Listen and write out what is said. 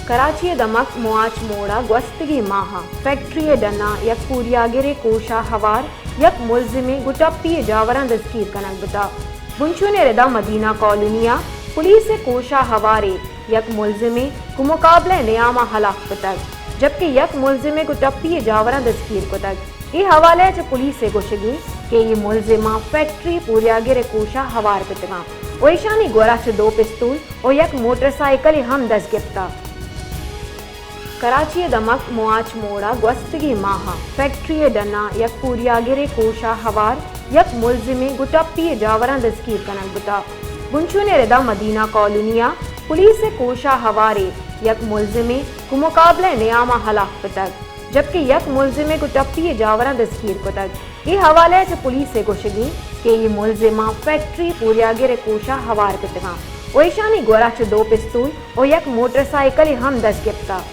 कराची दमक मुआच मोड़ा गस्तगी माहा फैक्ट्री डना यक पूरियागिरे कोशा हवार यक मुलजिमे गुटप्पी जावरा दस्कीर कनक बता बुंशुने रदा मदीना कॉलोनिया पुलिस कोशा हवारे यक मुलजिमे को मुकाबले नियामा हलाक तक जबकि यक मुलजिमे गुटप्पी जावरा दस्कीर को तक ये हवाले च पुलिस से गोशगी कि ये मुलजिमा फैक्ट्री पूरियागिरे कोशा हवार पितगा ओइशानी गोरा च 2 पिस्तूल और यक मोटरसाइकिल हम दस गिफ्ता कराची दमक मुआच मोड़ा गस्तगी माहा फैक्ट्री डना यक पूरियागिरे कोशा हवार यक मुलजिमे गुटप्पी जावरा दस्कीर कनक बता बुंशुने रदा मदीना कॉलोनिया पुलिस कोशा हवारे यक मुलजिमे को मुकाबले नियामा हलाक तक जबकि यक मुलजिमे गुटप्पी जावरा दस्कीर को तक ये हवाले च पुलिस से गोशगी कि ये मुलजिमा फैक्ट्री पूरियागिरे कोशा हवार पितगा ओइशानी गोरा च 2 पिस्तूल और यक मोटरसाइकिल हम दस गिफ्ता